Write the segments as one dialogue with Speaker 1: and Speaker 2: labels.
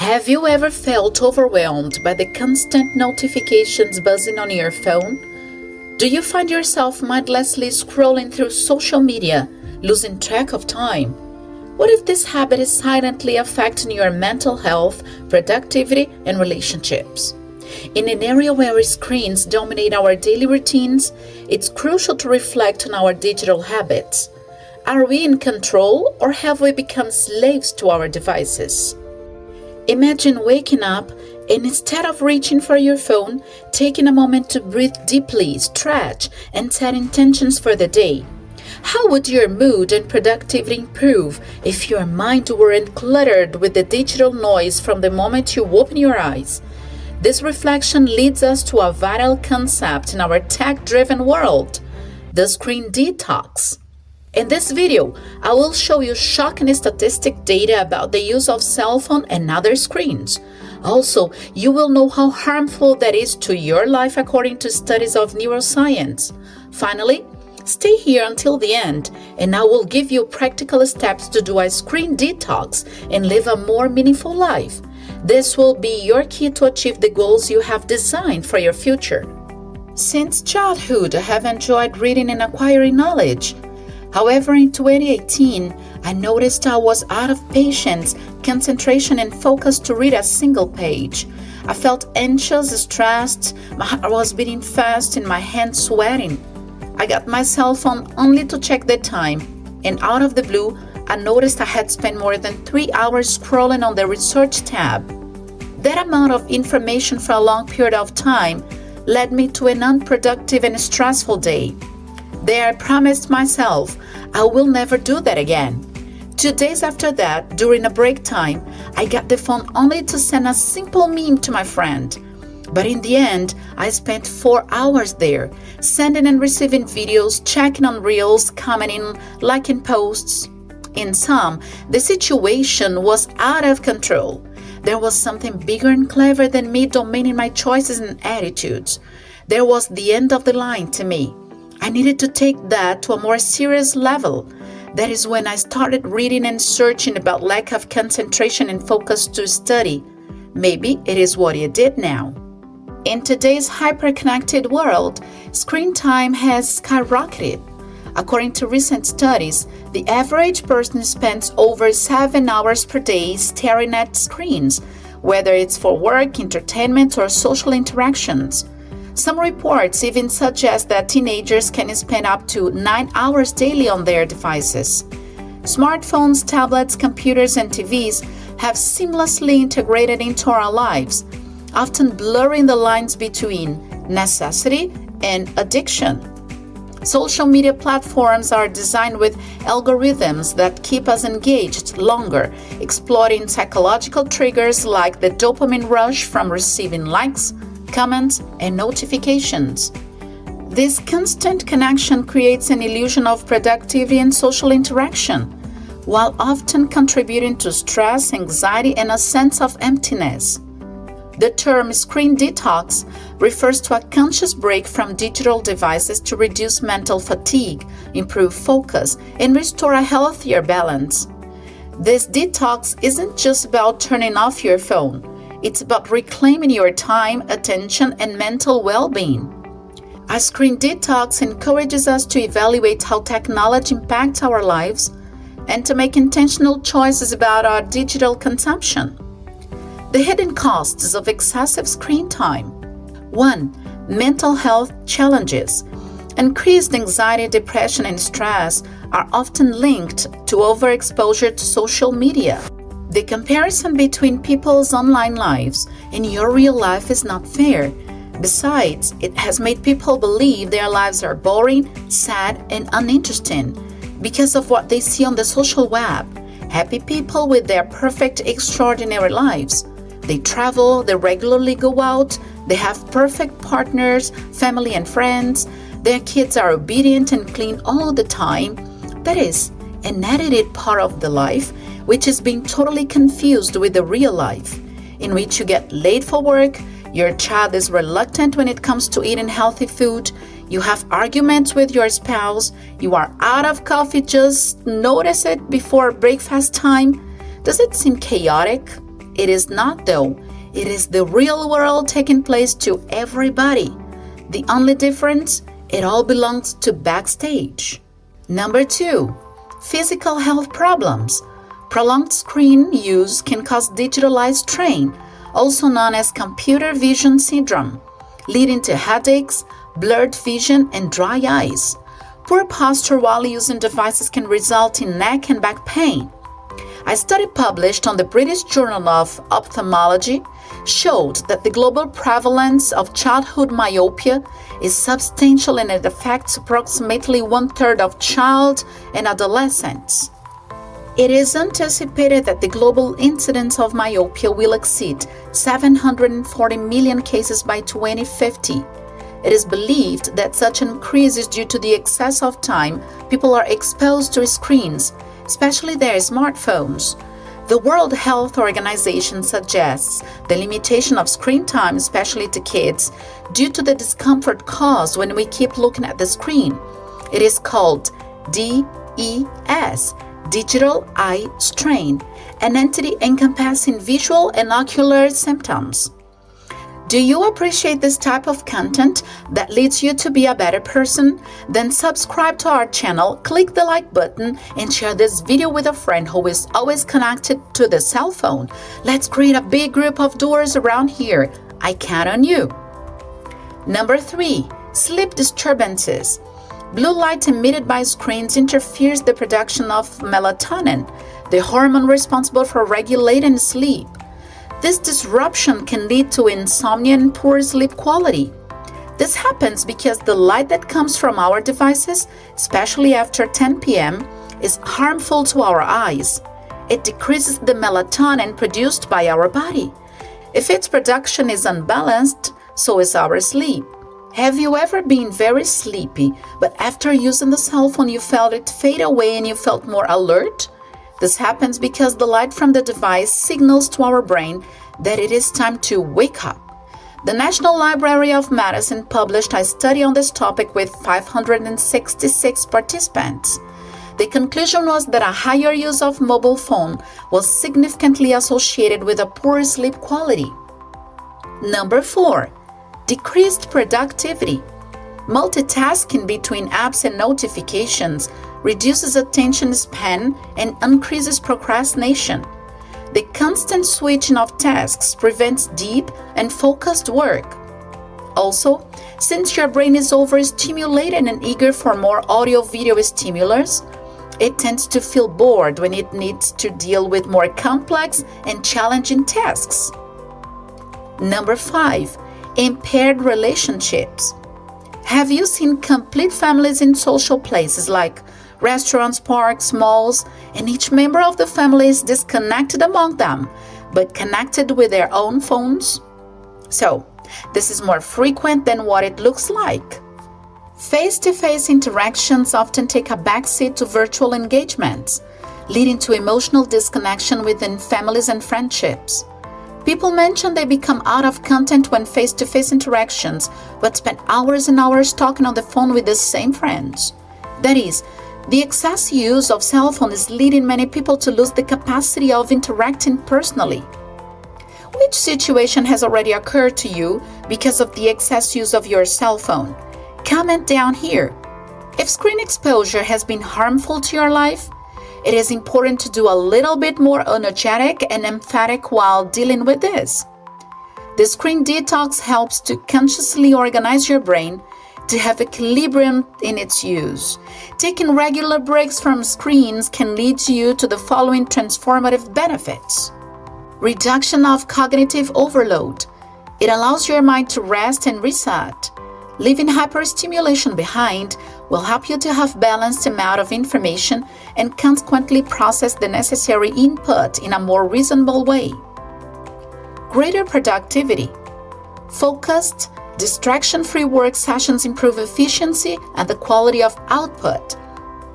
Speaker 1: Have you ever felt overwhelmed by the constant notifications buzzing on your phone? Do you find yourself mindlessly scrolling through social media, losing track of time? What if this habit is silently affecting your mental health, productivity, and relationships? In an area where screens dominate our daily routines, it's crucial to reflect on our digital habits. Are we in control, or have we become slaves to our devices? Imagine waking up and instead of reaching for your phone, taking a moment to breathe deeply, stretch, and set intentions for the day. How would your mood and productivity improve if your mind weren't cluttered with the digital noise from the moment you open your eyes? This reflection leads us to a vital concept in our tech-driven world, the screen detox. In this video, I will show you shocking statistic data about the use of cell phone and other screens. Also, you will know how harmful that is to your life according to studies of neuroscience. Finally, stay here until the end and I will give you practical steps to do a screen detox and live a more meaningful life. This will be your key to achieve the goals you have designed for your future. Since childhood, I have enjoyed reading and acquiring knowledge. However, in 2018, I noticed I was out of patience, concentration, and focus to read a single page. I felt anxious, stressed, my heart was beating fast, and my hands sweating. I got my cell phone only to check the time, and out of the blue, I noticed I had spent more than 3 hours scrolling on the research tab. That amount of information for a long period of time led me to an unproductive and stressful day. There I promised myself I will never do that again. 2 days after that, during a break time, I got the phone only to send a simple meme to my friend. But in the end, I spent 4 hours there, sending and receiving videos, checking on reels, commenting, liking posts. In sum, the situation was out of control. There was something bigger and clever than me dominating my choices and attitudes. There was the end of the line to me. I needed to take that to a more serious level. That is when I started reading and searching about lack of concentration and focus to study. Maybe it is what you did now. In today's hyper-connected world, screen time has skyrocketed. According to recent studies, the average person spends over 7 hours per day staring at screens, whether it's for work, entertainment, or social interactions. Some reports even suggest that teenagers can spend up to 9 hours daily on their devices. Smartphones, tablets, computers, and TVs have seamlessly integrated into our lives, often blurring the lines between necessity and addiction. Social media platforms are designed with algorithms that keep us engaged longer, exploiting psychological triggers like the dopamine rush from receiving likes, comments, and notifications. This constant connection creates an illusion of productivity and social interaction, while often contributing to stress, anxiety, and a sense of emptiness. The term screen detox refers to a conscious break from digital devices to reduce mental fatigue, improve focus, and restore a healthier balance. This detox isn't just about turning off your phone. It's about reclaiming your time, attention, and mental well-being. A screen detox encourages us to evaluate how technology impacts our lives and to make intentional choices about our digital consumption. The hidden costs of excessive screen time. 1. Mental health challenges. Increased anxiety, depression, and stress are often linked to overexposure to social media. The comparison between people's online lives and your real life is not fair. Besides, it has made people believe their lives are boring, sad, and uninteresting because of what they see on the social web. Happy people with their perfect, extraordinary lives. They travel, they regularly go out, they have perfect partners, family and friends. Their kids are obedient and clean all the time. That is an edited part of the life, which is being totally confused with the real life, in which you get late for work, your child is reluctant when it comes to eating healthy food, you have arguments with your spouse, you are out of coffee, just notice it before breakfast time. Does it seem chaotic? It is not though. It is the real world taking place to everybody. The only difference, it all belongs to backstage. Number 2, physical health problems. Prolonged screen use can cause digital eye strain, also known as computer vision syndrome, leading to headaches, blurred vision, and dry eyes. Poor posture while using devices can result in neck and back pain. A study published on the British Journal of Ophthalmology showed that the global prevalence of childhood myopia is substantial and it affects approximately 1/3 of child and adolescents. It is anticipated that the global incidence of myopia will exceed 740 million cases by 2050. It is believed that such an increase is due to the excess of time people are exposed to screens, especially their smartphones. The World Health Organization suggests the limitation of screen time, especially to kids, due to the discomfort caused when we keep looking at the screen. It is called DES, digital eye strain, an entity encompassing visual and ocular symptoms. Do you appreciate this type of content that leads you to be a better person? Then subscribe to our channel, click the like button, and share this video with a friend who is always connected to the cell phone. Let's create a big group of doers around here. I count on you. Number 3, sleep disturbances. Blue light emitted by screens interferes the production of melatonin, the hormone responsible for regulating sleep. This disruption can lead to insomnia and poor sleep quality. This happens because the light that comes from our devices, especially after 10 p.m., is harmful to our eyes. It decreases the melatonin produced by our body. If its production is unbalanced, so is our sleep. Have you ever been very sleepy, but after using the cell phone you felt it fade away and you felt more alert? This happens because the light from the device signals to our brain that it is time to wake up. The National Library of Medicine published a study on this topic with 566 participants. The conclusion was that a higher use of mobile phone was significantly associated with a poor sleep quality. Number 4, decreased productivity. Multitasking between apps and notifications reduces attention span and increases procrastination. The constant switching of tasks prevents deep and focused work. Also, since your brain is overstimulated and eager for more audio-video stimulus, it tends to feel bored when it needs to deal with more complex and challenging tasks. Number 5, impaired relationships. Have you seen complete families in social places like restaurants, parks, malls, and each member of the family is disconnected among them, but connected with their own phones? So, this is more frequent than what it looks like. Face-to-face interactions often take a backseat to virtual engagements, leading to emotional disconnection within families and friendships. People mention they become out of content when face-to-face interactions, but spend hours and hours talking on the phone with the same friends. That is, the excess use of cell phone is leading many people to lose the capacity of interacting personally. Which situation has already occurred to you because of the excess use of your cell phone? Comment down here. If screen exposure has been harmful to your life, it is important to do a little bit more energetic and emphatic while dealing with this. The screen detox helps to consciously organize your brain to have equilibrium in its use. Taking regular breaks from screens can lead you to the following transformative benefits. Reduction of cognitive overload. It allows your mind to rest and reset. Leaving hyperstimulation behind will help you to have balanced amount of information and consequently process the necessary input in a more reasonable way. Greater productivity. Focused, distraction-free work sessions improve efficiency and the quality of output.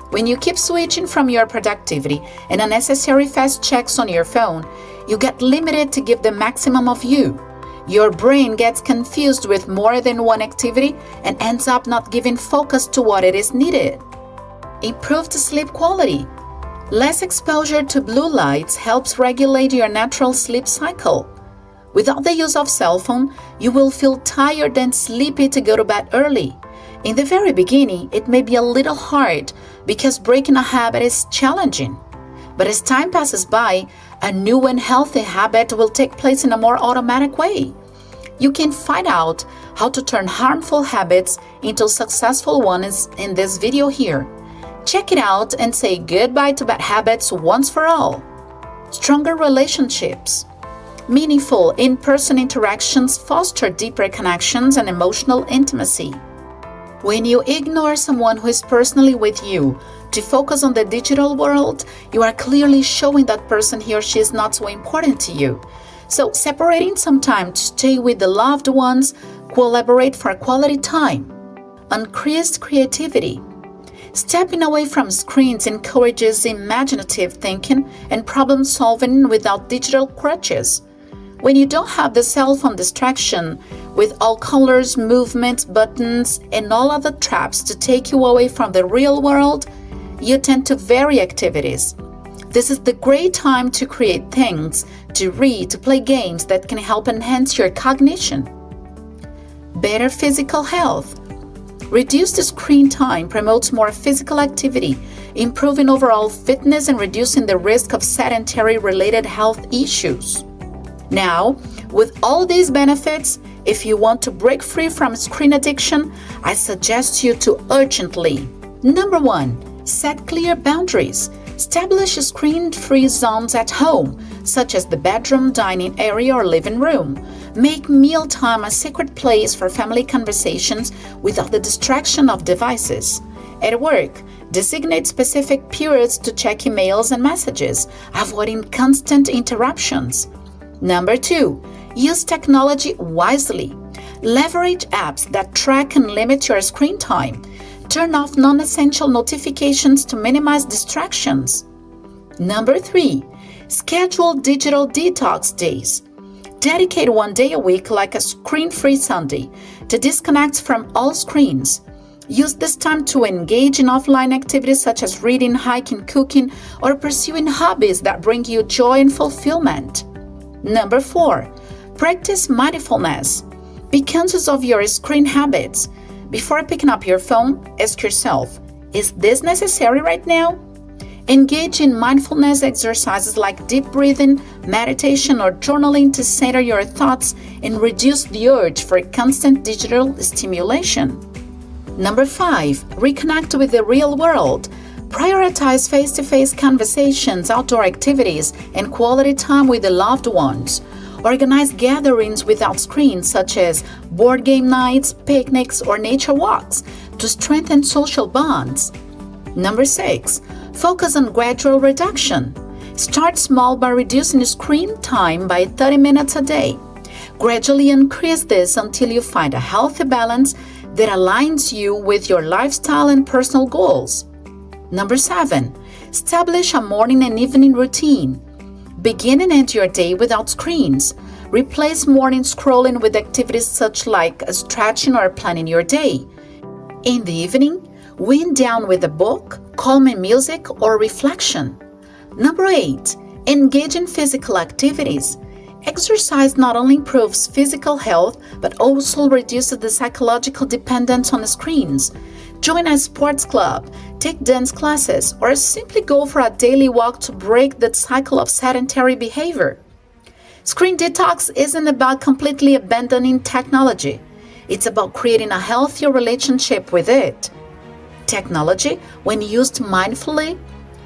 Speaker 1: When you keep switching from your productivity and unnecessary fast checks on your phone, you get limited to give the maximum of you. Your brain gets confused with more than one activity and ends up not giving focus to what it is needed. Improved sleep quality. Less exposure to blue lights helps regulate your natural sleep cycle. Without the use of cell phone, you will feel tired and sleepy to go to bed early. In the very beginning, it may be a little hard because breaking a habit is challenging. But as time passes by, a new and healthy habit will take place in a more automatic way. You can find out how to turn harmful habits into successful ones in this video here. Check it out and say goodbye to bad habits once for all. Stronger relationships. Meaningful in-person interactions foster deeper connections and emotional intimacy. When you ignore someone who is personally with you to focus on the digital world, you are clearly showing that person he or she is not so important to you. So separating some time to stay with the loved ones, collaborate for quality time. Increased creativity. Stepping away from screens encourages imaginative thinking and problem solving without digital crutches. When you don't have the cell phone distraction with all colors, movements, buttons, and all other traps to take you away from the real world, you tend to vary activities. This is the great time to create things, to read, to play games that can help enhance your cognition. Better physical health. Reduced screen time promotes more physical activity, improving overall fitness and reducing the risk of sedentary-related health issues. Now, with all these benefits, if you want to break free from screen addiction, I suggest you to urgently. Number 1, set clear boundaries. Establish screen-free zones at home, such as the bedroom, dining area, or living room. Make mealtime a sacred place for family conversations without the distraction of devices. At work, designate specific periods to check emails and messages, avoiding constant interruptions. Number 2, use technology wisely. Leverage apps that track and limit your screen time. Turn off non-essential notifications to minimize distractions. Number 3, schedule digital detox days. Dedicate one day a week, like a screen-free Sunday, to disconnect from all screens. Use this time to engage in offline activities such as reading, hiking, cooking, or pursuing hobbies that bring you joy and fulfillment. Number 4, practice mindfulness. Be conscious of your screen habits. Before picking up your phone, ask yourself, is this necessary right now? Engage in mindfulness exercises like deep breathing, meditation, or journaling to center your thoughts and reduce the urge for constant digital stimulation. Number 5, reconnect with the real world. Prioritize face-to-face conversations, outdoor activities, and quality time with the loved ones. Organize gatherings without screens, such as board game nights, picnics, or nature walks, to strengthen social bonds. Number 6, focus on gradual reduction. Start small by reducing screen time by 30 minutes a day. Gradually increase this until you find a healthy balance that aligns you with your lifestyle and personal goals. Number 7, establish a morning and evening routine. Begin and end your day without screens. Replace morning scrolling with activities such like stretching or planning your day. In the evening, wind down with a book, calming music, or reflection. Number 8, engage in physical activities. Exercise not only improves physical health, but also reduces the psychological dependence on screens. Join a sports club, take dance classes, or simply go for a daily walk to break the cycle of sedentary behavior. Screen detox isn't about completely abandoning technology. It's about creating a healthier relationship with it. Technology, when used mindfully,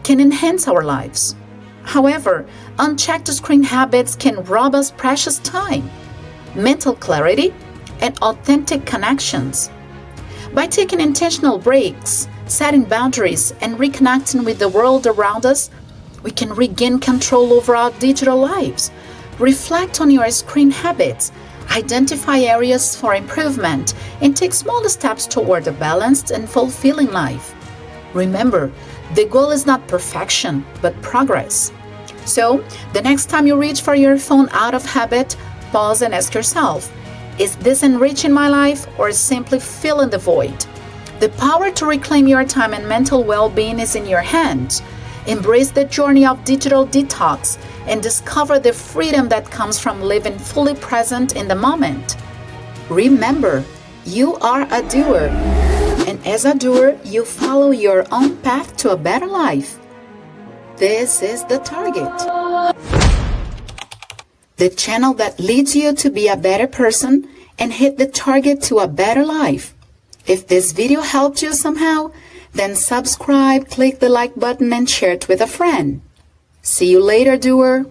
Speaker 1: can enhance our lives. However, unchecked screen habits can rob us precious time, mental clarity, and authentic connections. By taking intentional breaks, setting boundaries, and reconnecting with the world around us, we can regain control over our digital lives. Reflect on your screen habits, identify areas for improvement, and take small steps toward a balanced and fulfilling life. Remember, the goal is not perfection, but progress. So, the next time you reach for your phone out of habit, pause and ask yourself, is this enriching my life or simply filling the void? The power to reclaim your time and mental well-being is in your hands. Embrace the journey of digital detox and discover the freedom that comes from living fully present in the moment. Remember, you are a doer, and as a doer, you follow your own path to a better life. This is The Target, the channel that leads you to be a better person and hit the target to a better life. If this video helped you somehow, then subscribe, click the like button, and share it with a friend. See you later, doer.